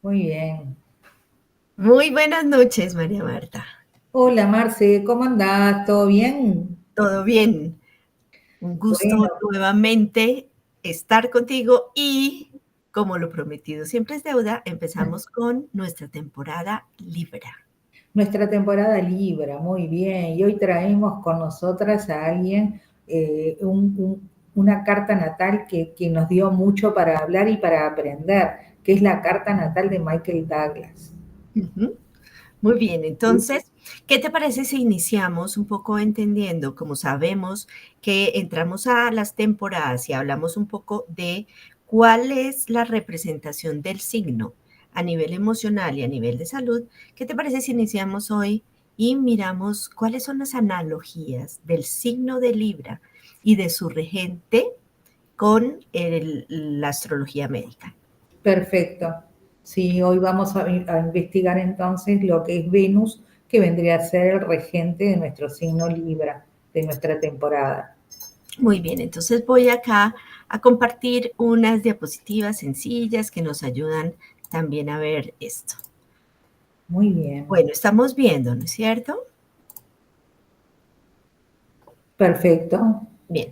Muy bien. Muy buenas noches, María Marta. Hola Marce, ¿cómo andás? ¿Todo bien? ¿Todo bien? Un gusto Bueno, nuevamente estar contigo y, como lo prometido siempre es deuda, empezamos con nuestra temporada Libra. nuestra temporada Libra, muy bien. Y hoy traemos con nosotras a alguien, una carta natal que nos dio mucho para hablar y para aprender, que es la carta natal de Michael Douglas. Ujú. Muy bien, entonces, ¿qué te parece si iniciamos un poco entendiendo, como sabemos que entramos a las temporadas y hablamos un poco de cuál es la representación del signo a nivel emocional y a nivel de salud? ¿Qué te parece si iniciamos hoy y miramos cuáles son las analogías del signo de Libra y de su regente con la astrología médica? Perfecto. Sí, hoy vamos a investigar entonces lo que es Venus, que vendría a ser el regente de nuestro signo Libra, de nuestra temporada. Muy bien, entonces voy acá a compartir unas diapositivas sencillas que nos ayudan también a ver esto. Muy bien. Bueno, estamos viendo, ¿no es cierto? Perfecto. Bien,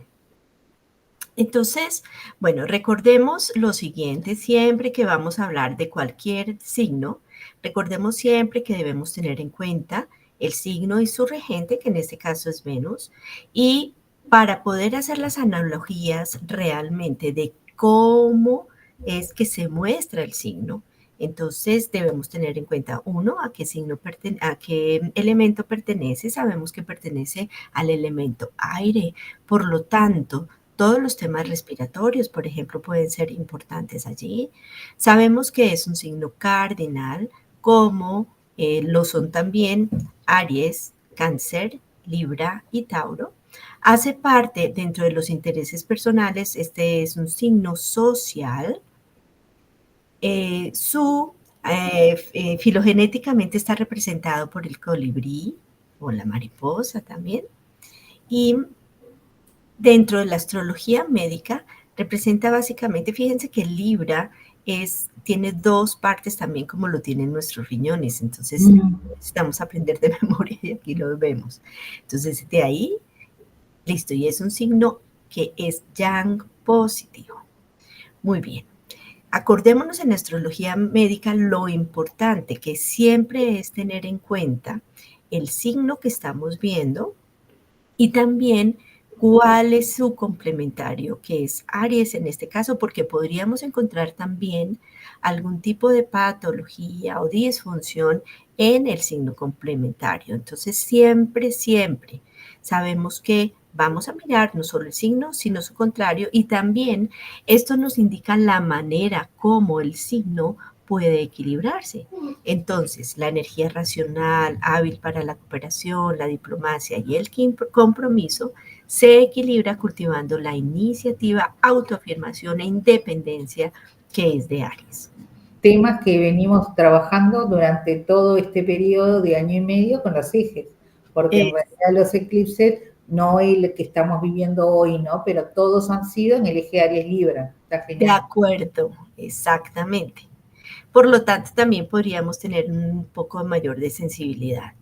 entonces, bueno, recordemos lo siguiente, siempre que vamos a hablar de cualquier signo, recordemos siempre que debemos tener en cuenta el signo y su regente, que en este caso es Venus, y para poder hacer las analogías realmente de cómo es que se muestra el signo, entonces debemos tener en cuenta, uno, a qué signo a qué elemento pertenece. Sabemos que pertenece al elemento aire, por lo tanto, todos los temas respiratorios, por ejemplo, pueden ser importantes allí. Sabemos que es un signo cardinal, como lo son también Aries, Cáncer, Libra y Tauro. Hace parte dentro de los intereses personales, este es un signo social. Filogenéticamente está representado por el colibrí o la mariposa también. Y dentro de la astrología médica representa básicamente, fíjense que Libra tiene dos partes también como lo tienen nuestros riñones, entonces Mm. necesitamos aprender de memoria y aquí lo vemos. Entonces de ahí, listo, y es un signo que es yang positivo. Muy bien. Acordémonos en astrología médica lo importante que siempre es tener en cuenta el signo que estamos viendo y también cuál es su complementario, que es Aries en este caso, porque podríamos encontrar también algún tipo de patología o disfunción en el signo complementario. Entonces, siempre, siempre sabemos que vamos a mirar no solo el signo, sino su contrario, y también esto nos indica la manera como el signo puede equilibrarse. Entonces, la energía racional, hábil para la cooperación, la diplomacia y el compromiso se equilibra cultivando la iniciativa, autoafirmación e independencia que es de Aries. Temas que venimos trabajando durante todo este periodo de año y medio con los ejes, porque en Eh, realidad los eclipses, no el que estamos viviendo hoy, ¿no? Pero todos han sido en el eje Aries Libra. Está de genial. acuerdo, exactamente. Por lo tanto, también podríamos tener un poco mayor de sensibilidad.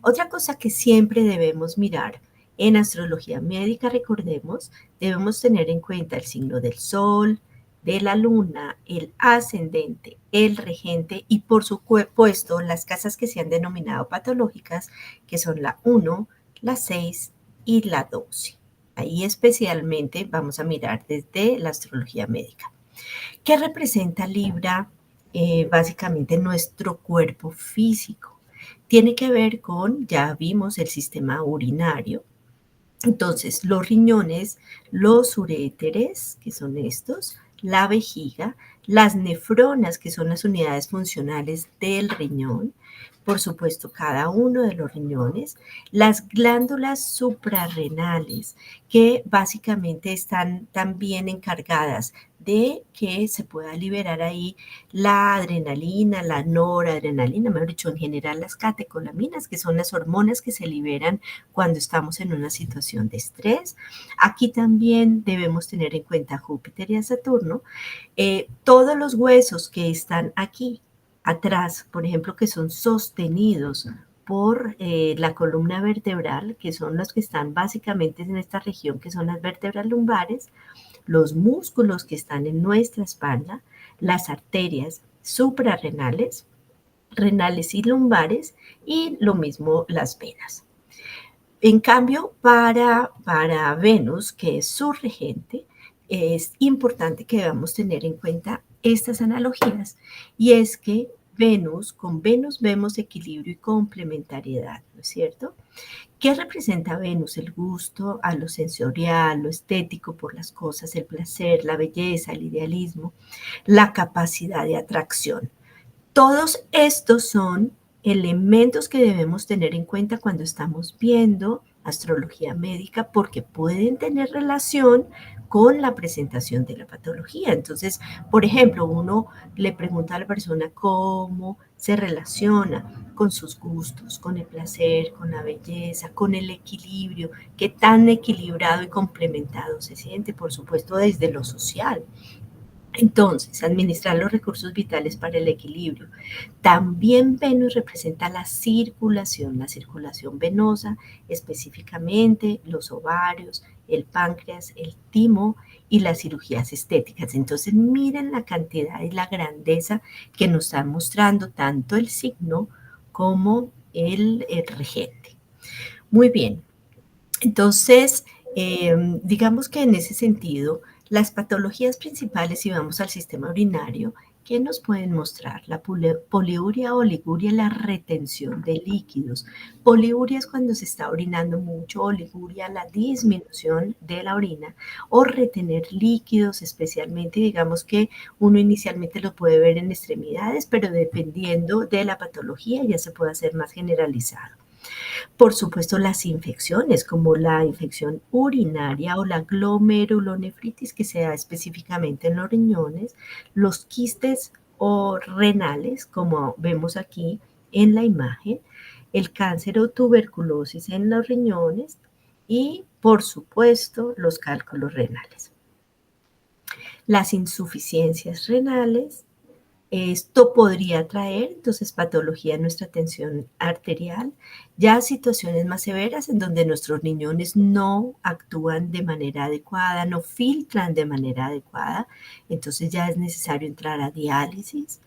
Otra cosa que siempre debemos mirar en astrología médica, recordemos, debemos tener en cuenta el signo del sol, de la luna, el ascendente, el regente y por supuesto las casas que se han denominado patológicas, que son la 1, la 6 y la 12. Ahí especialmente vamos a mirar desde la astrología médica. ¿Qué representa Libra? Básicamente nuestro cuerpo físico. Tiene que ver con, ya vimos, el sistema urinario. Entonces, los riñones, los uréteres, que son estos, la vejiga, las nefronas, que son las unidades funcionales del riñón, por supuesto, cada uno de los riñones, las glándulas suprarrenales, que básicamente están también encargadas de que se pueda liberar ahí la adrenalina, la noradrenalina, mejor dicho, en general las catecolaminas, que son las hormonas que se liberan cuando estamos en una situación de estrés. Aquí también debemos tener en cuenta Júpiter y a Saturno. Todos los huesos que están aquí. atrás, por ejemplo, que son sostenidos por la columna vertebral, que son los que están básicamente en esta región, que son las vértebras lumbares, los músculos que están en nuestra espalda, las arterias suprarrenales, renales y lumbares, y lo mismo las venas. En cambio, para Venus, que es su regente, es importante que debamos tener en cuenta estas analogías, y es que con Venus vemos equilibrio y complementariedad, ¿no es cierto? ¿Qué representa Venus? El gusto a lo sensorial, lo estético por las cosas, el placer, la belleza, el idealismo, la capacidad de atracción. Todos estos son elementos que debemos tener en cuenta cuando estamos viendo astrología médica, porque pueden tener relación con la presentación de la patología. Entonces, por ejemplo, uno le pregunta a la persona cómo se relaciona con sus gustos, con el placer, con la belleza, con el equilibrio, qué tan equilibrado y complementado se siente, por supuesto, desde lo social. Entonces, administrar los recursos vitales para el equilibrio. También Venus representa la circulación venosa, específicamente los ovarios, el páncreas, el timo y las cirugías estéticas. Entonces, miren la cantidad y la grandeza que nos está mostrando tanto el signo como el regente. Muy bien, entonces, digamos que en ese sentido, las patologías principales, si vamos al sistema urinario, ¿qué nos pueden mostrar? La poliuria o oliguria, la retención de líquidos. Poliuria es cuando se está orinando mucho, oliguria, la disminución de la orina, o retener líquidos, especialmente, digamos que uno inicialmente lo puede ver en extremidades, pero dependiendo de la patología ya se puede hacer más generalizado. Por supuesto, las infecciones, como la infección urinaria o la glomerulonefritis, que se da específicamente en los riñones, los quistes o renales, como vemos aquí en la imagen, el cáncer o tuberculosis en los riñones y, por supuesto, los cálculos renales. Las insuficiencias renales. Esto podría traer entonces patología en nuestra tensión arterial, ya situaciones más severas en donde nuestros riñones no actúan de manera adecuada, no filtran de manera adecuada, entonces ya es necesario entrar a diálisis.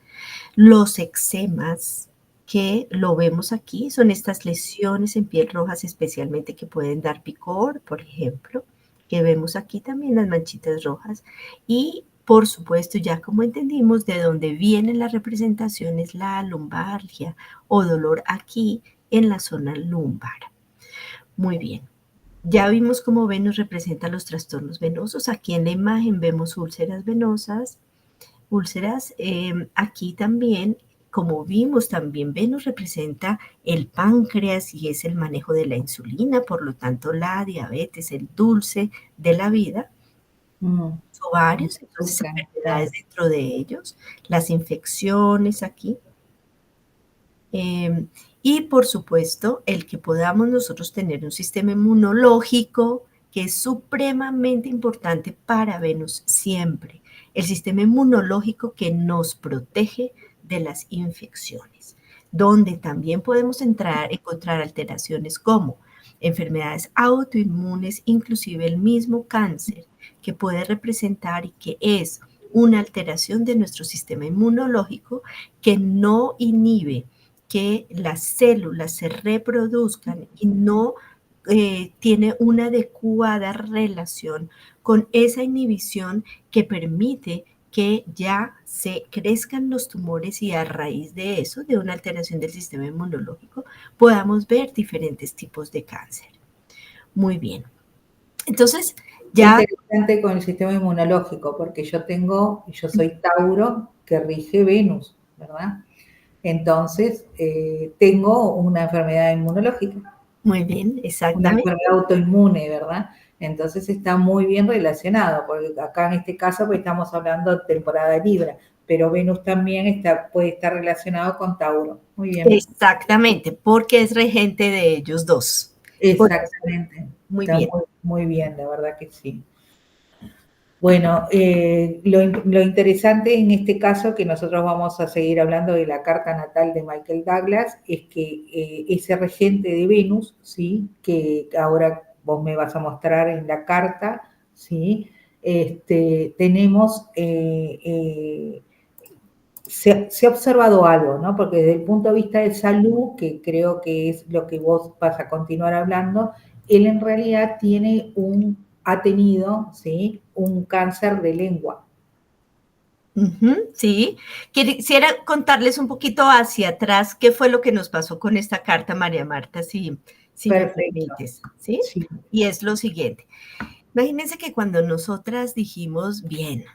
Los eczemas, que lo vemos aquí, son estas lesiones en piel rojas especialmente que pueden dar picor, por ejemplo, que vemos aquí también las manchitas rojas, y por supuesto, ya como entendimos de dónde vienen las representaciones, la lumbalgia o dolor aquí en la zona lumbar. Muy bien. Ya vimos cómo Venus representa los trastornos venosos. Aquí en la imagen vemos úlceras venosas. Aquí también, como vimos, también Venus representa el páncreas y es el manejo de la insulina, por lo tanto la diabetes, el dulce de la vida. Ovarios, entonces enfermedades dentro de ellos, las infecciones aquí. Y por supuesto, el que podamos nosotros tener un sistema inmunológico que es supremamente importante para Venus siempre. El sistema inmunológico que nos protege de las infecciones, donde también podemos encontrar alteraciones como enfermedades autoinmunes, inclusive el mismo cáncer, que puede representar y que es una alteración de nuestro sistema inmunológico que no inhibe que las células se reproduzcan y no tiene una adecuada relación con esa inhibición que permite que ya se crezcan los tumores y a raíz de eso, de una alteración del sistema inmunológico, podamos ver diferentes tipos de cáncer. Muy bien. Entonces, ya... Es interesante con el sistema inmunológico, porque yo soy Tauro, que rige Venus, ¿verdad? Entonces, tengo una enfermedad inmunológica. Muy bien, exactamente. Una enfermedad autoinmune, ¿verdad? Entonces está muy bien relacionado, porque acá en este caso pues estamos hablando de temporada de Libra, pero Venus también puede estar relacionado con Tauro. Muy bien. Exactamente, porque es regente de ellos dos. Exactamente. Muy está bien. Muy bien, la verdad que sí. Bueno, lo interesante en este caso, que nosotros vamos a seguir hablando de la carta natal de Michael Douglas, es que ese regente de Venus, ¿sí? Que ahora vos me vas a mostrar en la carta, ¿sí? Tenemos, se ha observado algo, ¿no? Porque desde el punto de vista de salud, que creo que es lo que vos vas a continuar hablando, él en realidad ha tenido, ¿sí? Un cáncer de lengua. Sí, quisiera contarles un poquito hacia atrás qué fue lo que nos pasó con esta carta, María Marta, si me Perfecto. permites, ¿sí? Sí. Y es lo siguiente. Imagínense que cuando nosotras dijimos, bien,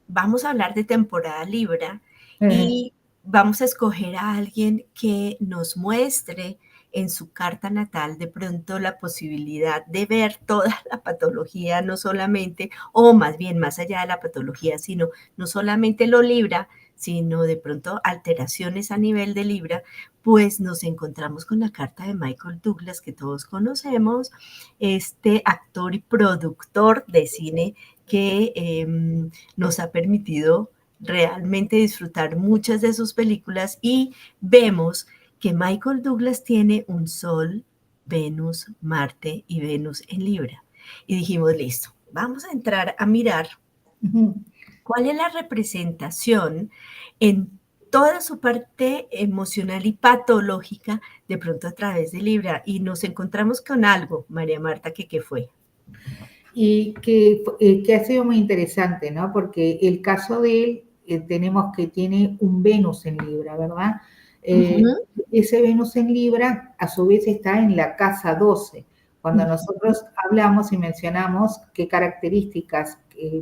vamos a hablar de temporada Libra y vamos a escoger a alguien que nos muestre en su carta natal de pronto la posibilidad de ver toda la patología, no solamente, o más bien más allá de la patología, sino no solamente lo Libra, sino de pronto alteraciones a nivel de Libra, pues nos encontramos con la carta de Michael Douglas que todos conocemos, este actor y productor de cine que nos ha permitido realmente disfrutar muchas de sus películas y vemos que Michael Douglas tiene un Sol, Venus, Marte y Venus en Libra. Y dijimos, listo, vamos a entrar a mirar cuál es la representación en toda su parte emocional y patológica, de pronto a través de Libra. Y nos encontramos con algo, María Marta, que ¿qué fue? Y que ha sido muy interesante, ¿no? Porque el caso de él, tenemos que tiene un Venus en Libra, ¿verdad? Ese Venus en Libra, a su vez, está en la casa 12. Cuando nosotros hablamos y mencionamos qué características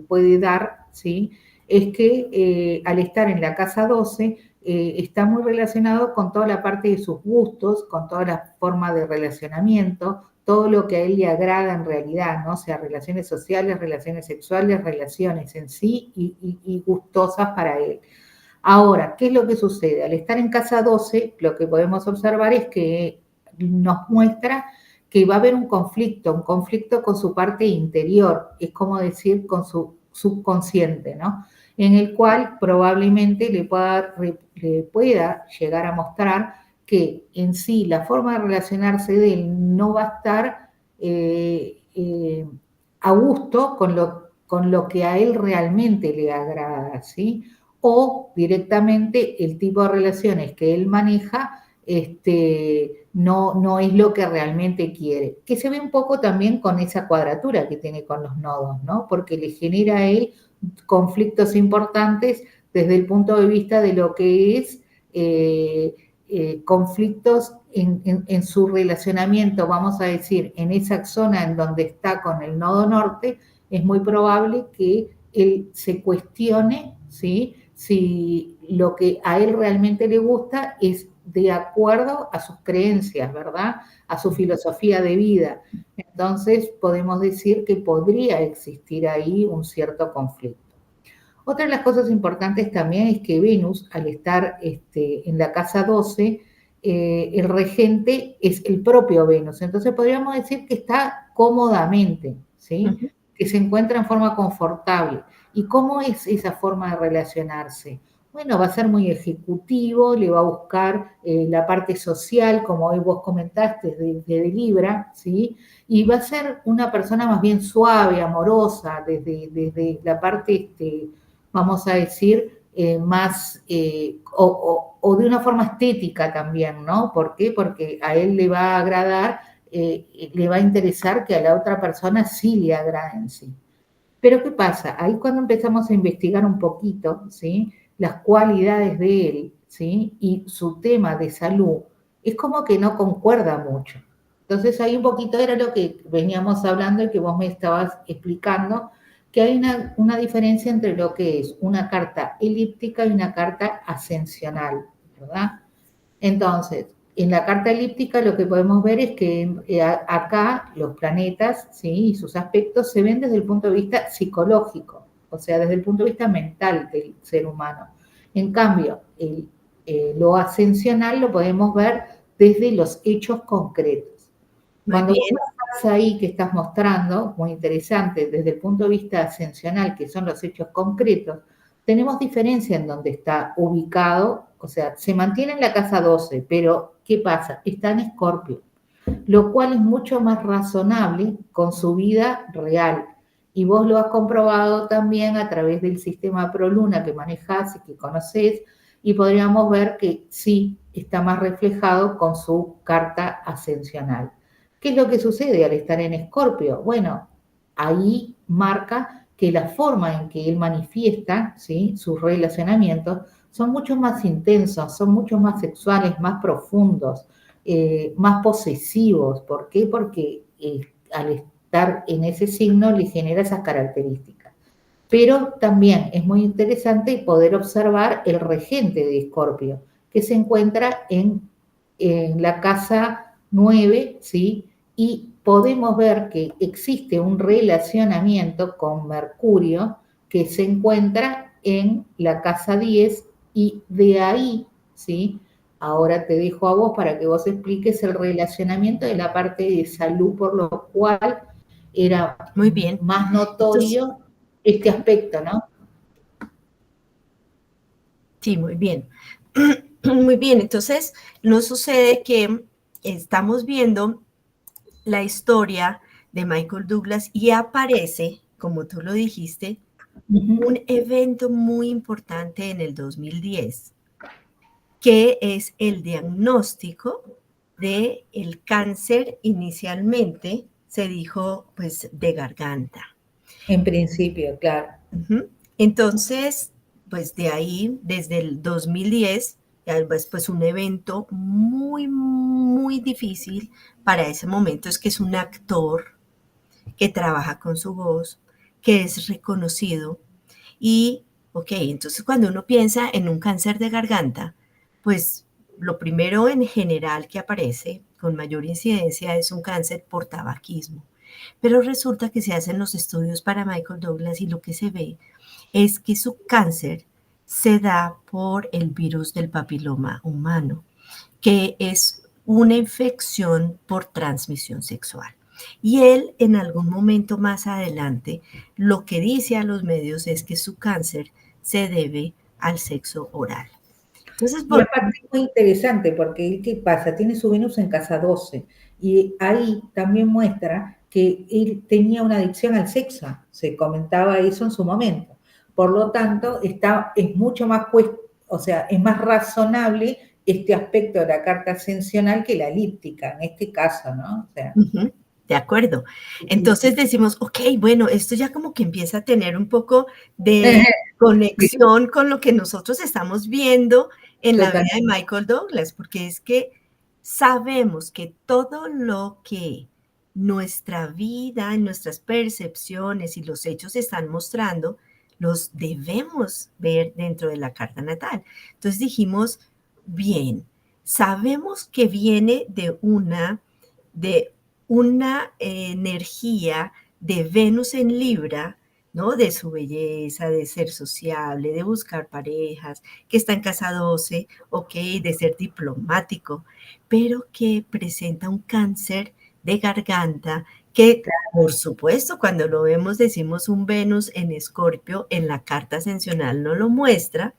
puede dar, ¿sí? Es que al estar en la casa 12, está muy relacionado con toda la parte de sus gustos, con toda la forma de relacionamiento, todo lo que a él le agrada en realidad, ¿no? O sea, relaciones sociales, relaciones sexuales, relaciones en sí y gustosas para él. Ahora, ¿qué es lo que sucede? Al estar en casa 12, lo que podemos observar es que nos muestra que va a haber un conflicto con su parte interior, es como decir, con su subconsciente, ¿no? En el cual probablemente le pueda llegar a mostrar que en sí la forma de relacionarse de él no va a estar a gusto con lo que a él realmente le agrada, ¿sí? O directamente el tipo de relaciones que él maneja no es lo que realmente quiere. Que se ve un poco también con esa cuadratura que tiene con los nodos, ¿no? Porque le genera a él conflictos importantes desde el punto de vista de lo que es conflictos en su relacionamiento, vamos a decir, en esa zona en donde está con el nodo norte, es muy probable que él se cuestione, ¿sí? Si lo que a él realmente le gusta es de acuerdo a sus creencias, ¿verdad? A su filosofía de vida. Entonces podemos decir que podría existir ahí un cierto conflicto. Otra de las cosas importantes también es que Venus, al estar en la casa 12, el regente es el propio Venus. Entonces podríamos decir que está cómodamente, ¿sí? Que se encuentra en forma confortable. ¿Y cómo es esa forma de relacionarse? Bueno, va a ser muy ejecutivo, le va a buscar la parte social, como hoy vos comentaste, de Libra, ¿sí? Y va a ser una persona más bien suave, amorosa, desde la parte vamos a decir, más, o de una forma estética también, ¿no? ¿Por qué? Porque a él le va a agradar, le va a interesar que a la otra persona sí le agrade en sí. Pero ¿qué pasa? Ahí cuando empezamos a investigar un poquito, ¿sí? Las cualidades de él, ¿sí? Y su tema de salud, es como que no concuerda mucho. Entonces ahí un poquito era lo que veníamos hablando y que vos me estabas explicando, que hay una diferencia entre lo que es una carta elíptica y una carta ascensional, ¿verdad? Entonces, en la carta elíptica lo que podemos ver es que acá los planetas, ¿sí? Y sus aspectos se ven desde el punto de vista psicológico, o sea, desde el punto de vista mental del ser humano. En cambio, lo ascensional lo podemos ver desde los hechos concretos. Muy Cuando vos bien. pasa ahí que estás mostrando, muy interesante, desde el punto de vista ascensional, que son los hechos concretos, tenemos diferencia en dónde está ubicado, o sea, se mantiene en la casa 12, pero ¿qué pasa? Está en Escorpio, lo cual es mucho más razonable con su vida real. Y vos lo has comprobado también a través del sistema ProLuna que manejás y que conocés, y podríamos ver que sí está más reflejado con su carta ascensional. ¿Qué es lo que sucede al estar en Escorpio? Bueno, ahí marca que la forma en que él manifiesta, ¿sí?, sus relacionamientos son mucho más intensos, son mucho más sexuales, más profundos, más posesivos. ¿Por qué? Porque al estar en ese signo le genera esas características. Pero también es muy interesante poder observar el regente de Escorpio, que se encuentra en la casa 9, ¿sí? Y podemos ver que existe un relacionamiento con Mercurio que se encuentra en la casa 10 y de ahí, ¿sí? Ahora te dejo a vos para que vos expliques el relacionamiento de la parte de salud, por lo cual era Muy bien. más Entonces, notorio este aspecto, ¿no? sí, muy bien. Muy bien, entonces nos sucede que estamos viendo la historia de Michael Douglas y aparece, como tú lo dijiste, un evento muy importante en el 2010, que es el diagnóstico de el cáncer. Inicialmente se dijo pues de garganta. En principio, claro. Uh-huh. Entonces, pues de ahí, desde el 2010, pues un evento muy, muy difícil para ese momento es que es un actor que trabaja con su voz, que es reconocido y, ok, entonces cuando uno piensa en un cáncer de garganta, pues lo primero en general que aparece con mayor incidencia es un cáncer por tabaquismo. Pero resulta que se hacen los estudios para Michael Douglas y lo que se ve es que su cáncer se da por el virus del papiloma humano, que es una infección por transmisión sexual. Y él en algún momento más adelante lo que dice a los medios es que su cáncer se debe al sexo oral. Entonces, Y aparte es muy interesante porque, ¿qué pasa? Tiene su Venus en casa 12 y ahí también muestra que él tenía una adicción al sexo, se comentaba eso en su momento. Por lo tanto, es mucho más, o sea, es más razonable este aspecto de la carta ascensional que la elíptica, en este caso, ¿no? O sea, de acuerdo. Entonces decimos, ok, bueno, esto ya como que empieza a tener un poco de conexión con lo que nosotros estamos viendo en la vida de totalmente. Michael Douglas, porque es que sabemos que todo lo que nuestra vida, nuestras percepciones y los hechos están mostrando, los debemos ver dentro de la carta natal. Entonces dijimos, bien, sabemos que viene de una energía de Venus en Libra, ¿no? De su belleza, de ser sociable, de buscar parejas, que está en casa 12, ok, de ser diplomático, pero que presenta un cáncer de garganta que, por supuesto, cuando lo vemos decimos un Venus en Escorpio, en la carta ascensional no lo muestra,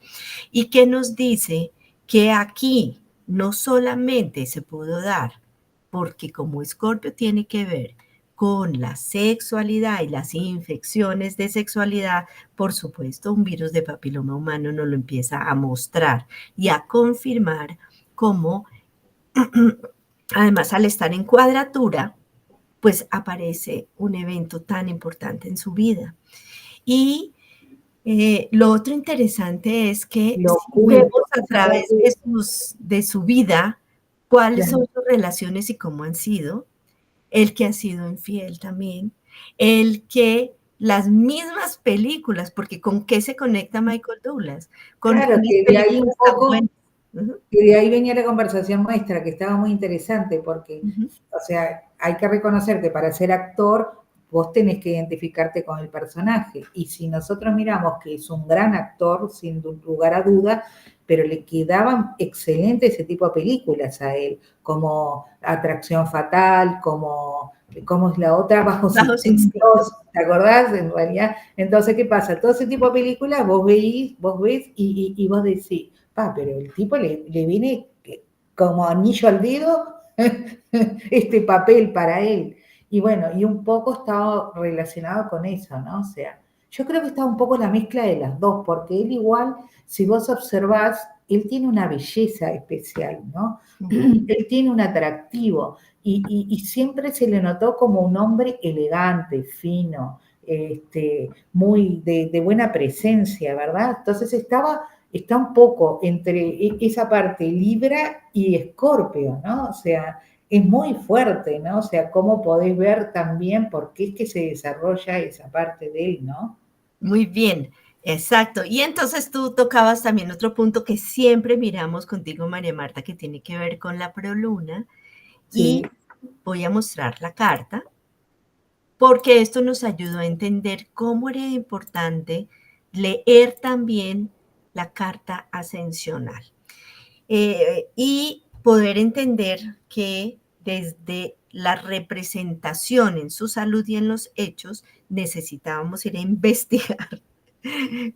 y que nos dice que aquí no solamente se pudo dar porque como Escorpio tiene que ver con la sexualidad y las infecciones de sexualidad, por supuesto, un virus de papiloma humano nos lo empieza a mostrar y a confirmar cómo, además, al estar en cuadratura, pues aparece un evento tan importante en su vida. Y lo otro interesante es que Lo si vemos oculto, a través de su vida cuáles claro. son sus relaciones y cómo han sido, el que ha sido infiel también, el que las mismas películas, porque ¿con qué se conecta Michael Douglas? Con Claro, unas que de ahí un películas tan poco, buenas. Uh-huh, y de ahí venía la conversación nuestra, que estaba muy interesante, porque, uh-huh, o sea, hay que reconocer que para ser actor vos tenés que identificarte con el personaje. Y si nosotros miramos que es un gran actor, sin lugar a duda, pero le quedaban excelentes ese tipo de películas a él, como Atracción Fatal, como es la otra, Bajos Bajos Instintos, instintos. ¿te acordás? En realidad, entonces, ¿qué pasa? Todo ese tipo de películas vos ves y vos decís, pero el tipo le viene como anillo al dedo este papel para él. Y bueno, y un poco estaba relacionado con eso, ¿no? O sea, yo creo que está un poco la mezcla de las dos, porque él igual, si vos observás, él tiene una belleza especial, ¿no? Él tiene un atractivo y siempre se le notó como un hombre elegante, fino, muy de buena presencia, ¿verdad? Entonces está un poco entre esa parte Libra y Escorpio, ¿no? O sea, es muy fuerte, ¿no? O sea, cómo podés ver también por qué es que se desarrolla esa parte de él, ¿no? Muy bien, exacto. Y entonces tú tocabas también otro punto que siempre miramos contigo, María Marta, que tiene que ver con la proluna. Sí, Y voy a mostrar la carta porque esto nos ayudó a entender cómo era importante leer también la carta ascensional y poder entender que desde la representación en su salud y en los hechos necesitábamos ir a investigar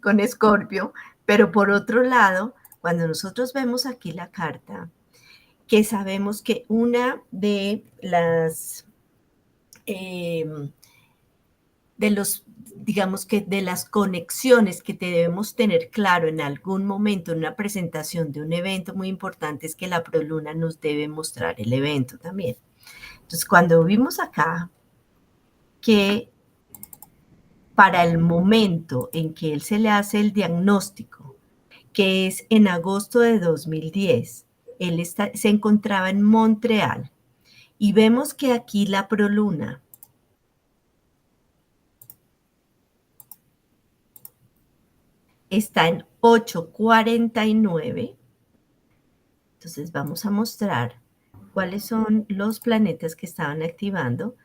con Escorpio, pero por otro lado, cuando nosotros vemos aquí la carta, que sabemos que una eh, de los, digamos que de las conexiones que debemos tener claro en algún momento en una presentación de un evento muy importante es que la proluna nos debe mostrar el evento también. Entonces, cuando vimos acá que para el momento en que él se le hace el diagnóstico, que es en agosto de 2010, se encontraba en Montreal y vemos que aquí la proluna está en 8:49. Entonces vamos a mostrar cuáles son los planetas que estaban activando.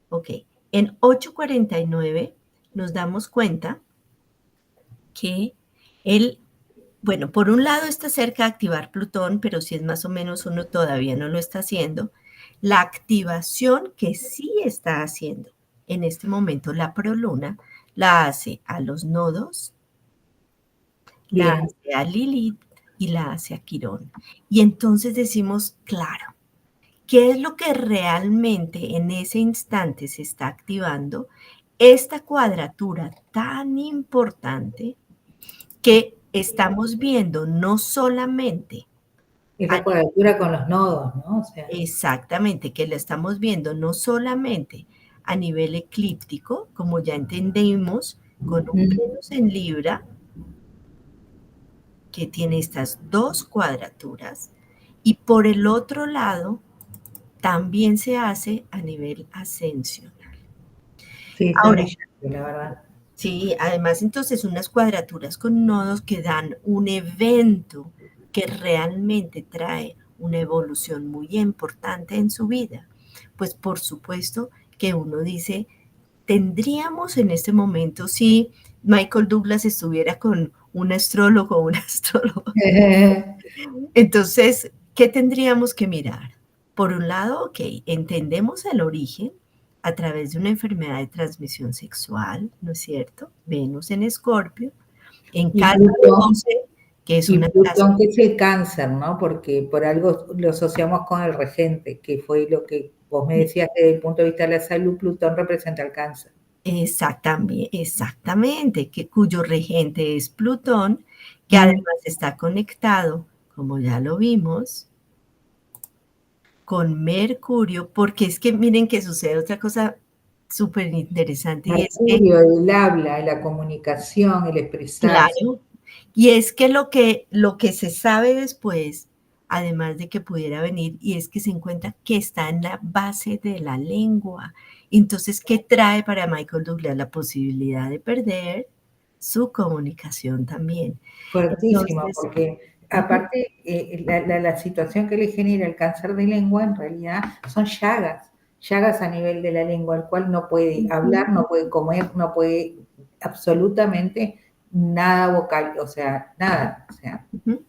Ok, en 8:49 nos damos cuenta que él, bueno, por un lado está cerca de activar Plutón, pero si es más o menos uno todavía no lo está haciendo. La activación que sí está haciendo en este momento la proluna la hace a los nodos, la bien. hace a Lilith y la hace a Quirón. Y entonces decimos, claro, ¿qué es lo que realmente en ese instante se está activando? Esta cuadratura tan importante que estamos viendo no solamente Es a la cuadratura con los nodos, ¿no? O sea, exactamente, que la estamos viendo no solamente a nivel eclíptico, como ya entendimos, con un Venus en Libra, que tiene estas dos cuadraturas, y por el otro lado, también se hace a nivel ascensional. sí, está Ahora, brillante, la verdad. sí, además entonces unas cuadraturas con nodos que dan un evento que realmente trae una evolución muy importante en su vida. Pues por supuesto que uno dice, tendríamos en este momento, si Michael Douglas estuviera con un astrólogo o un astrólogo, entonces, ¿qué tendríamos que mirar? Por un lado, ok, entendemos el origen a través de una enfermedad de transmisión sexual, ¿no es cierto? Venus en Escorpio, en Y casa de Plutón, 12, que es y una casa. Plutón que es el cáncer, ¿no? Porque por algo lo asociamos con el regente, que fue lo que vos me decías que desde el punto de vista de la salud, Plutón representa el cáncer. Exactamente, que, cuyo regente es Plutón, que Mm. además está conectado, como ya lo vimos, con Mercurio, porque es que miren que sucede otra cosa súper interesante y es que, Mercurio, el habla, la comunicación, el expresarse. claro, y es que lo que se sabe después, además de que pudiera venir, y es que se encuentra que está en la base de la lengua. Entonces, ¿qué trae para Michael Douglas? La posibilidad de perder su comunicación también. Fuertísimo, Entonces, porque ujú, aparte la situación que le genera el cáncer de lengua en realidad son llagas a nivel de la lengua, el cual no puede ujú, hablar, no puede comer, no puede absolutamente nada vocal, o sea, nada, o sea, ujú.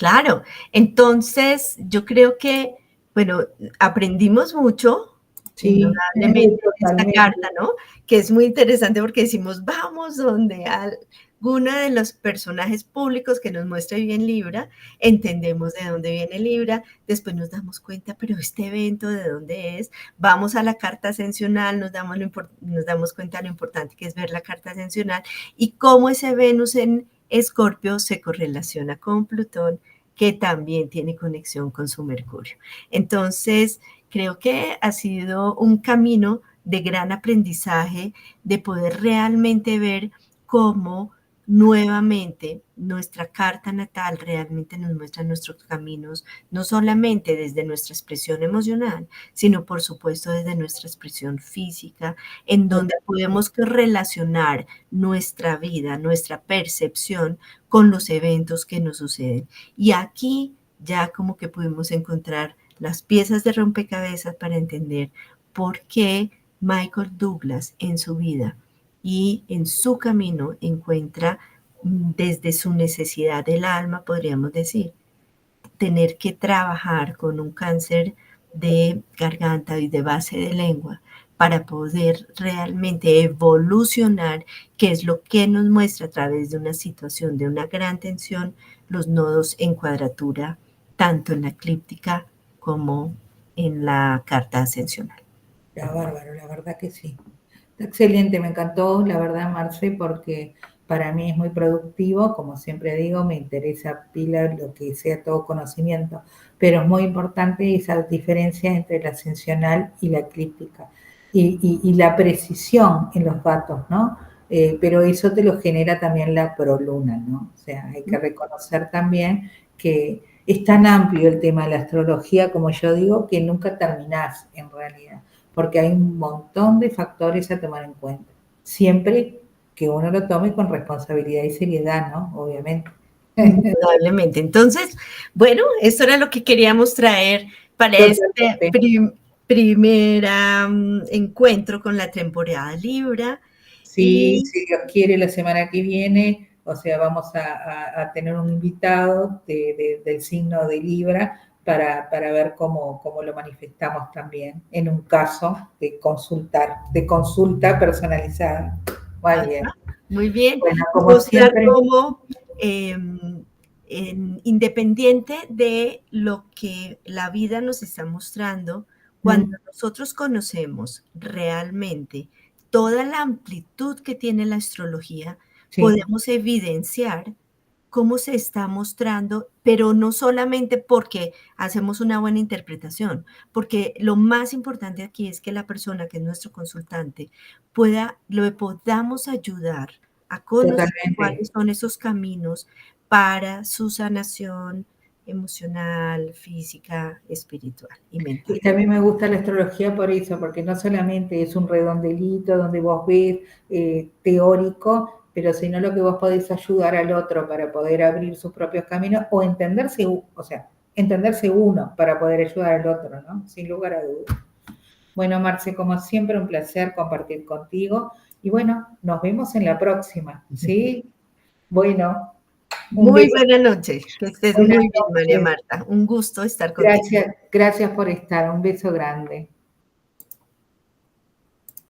Claro, entonces yo creo que, bueno, aprendimos mucho, Sí, indudablemente, de esta totalmente. carta, ¿no? Que es muy interesante porque decimos, vamos donde alguno de los personajes públicos que nos muestra bien Libra, entendemos de dónde viene Libra, después nos damos cuenta, pero este evento de dónde es, vamos a la carta ascensional, nos damos cuenta de lo importante que es ver la carta ascensional y cómo ese Venus en Escorpio se correlaciona con Plutón, que también tiene conexión con su Mercurio. Entonces, creo que ha sido un camino de gran aprendizaje, de poder realmente ver cómo nuevamente nuestra carta natal realmente nos muestra nuestros caminos, no solamente desde nuestra expresión emocional, sino por supuesto desde nuestra expresión física, en donde podemos relacionar nuestra vida, nuestra percepción con los eventos que nos suceden. Y aquí ya como que pudimos encontrar las piezas de rompecabezas para entender por qué Michael Douglas en su vida y en su camino encuentra desde su necesidad del alma, podríamos decir, tener que trabajar con un cáncer de garganta y de base de lengua para poder realmente evolucionar, que es lo que nos muestra a través de una situación de una gran tensión, los nodos en cuadratura, tanto en la eclíptica como en la carta ascensional. Ya, bárbaro, la verdad que sí. Está excelente, me encantó, la verdad, Marce, porque para mí es muy productivo, como siempre digo, me interesa pila lo que sea todo conocimiento, pero es muy importante esa diferencia entre la ascensional y la eclíptica y la precisión en los datos, ¿no? Pero eso te lo genera también la proluna, ¿no? O sea, hay que reconocer también que es tan amplio el tema de la astrología, como yo digo, que nunca terminás en realidad porque hay un montón de factores a tomar en cuenta. Siempre que uno lo tome con responsabilidad y seriedad, ¿no? Obviamente. Indudablemente. Entonces, bueno, eso era lo que queríamos traer para este Totalmente. primer encuentro con la temporada Libra. Sí, Y si Dios quiere, la semana que viene, o sea, vamos a tener un invitado del signo de Libra para ver cómo lo manifestamos también en un caso de consulta personalizada. Muy bien. muy bien, Bueno, como mostrar siempre. cómo independiente de lo que la vida nos está mostrando, cuando Mm, nosotros conocemos realmente toda la amplitud que tiene la astrología, sí, podemos evidenciar cómo se está mostrando, pero no solamente porque hacemos una buena interpretación, porque lo más importante aquí es que la persona que es nuestro consultante lo podamos ayudar a conocer totalmente. cuáles son esos caminos para su sanación emocional, física, espiritual y mental. Y también me gusta la astrología por eso, porque no solamente es un redondelito donde vos ves teórico, pero sino lo que vos podés ayudar al otro para poder abrir sus propios caminos o entenderse, o sea, entenderse uno para poder ayudar al otro, ¿no? Sin lugar a dudas. Bueno, Marce, como siempre, un placer compartir contigo. Y bueno, nos vemos en la próxima, ¿sí? Bueno, un Muy beso. buena noche, que estés Buenas muy bien, María noches. Marta. Un gusto estar contigo. Gracias por estar. Un beso grande.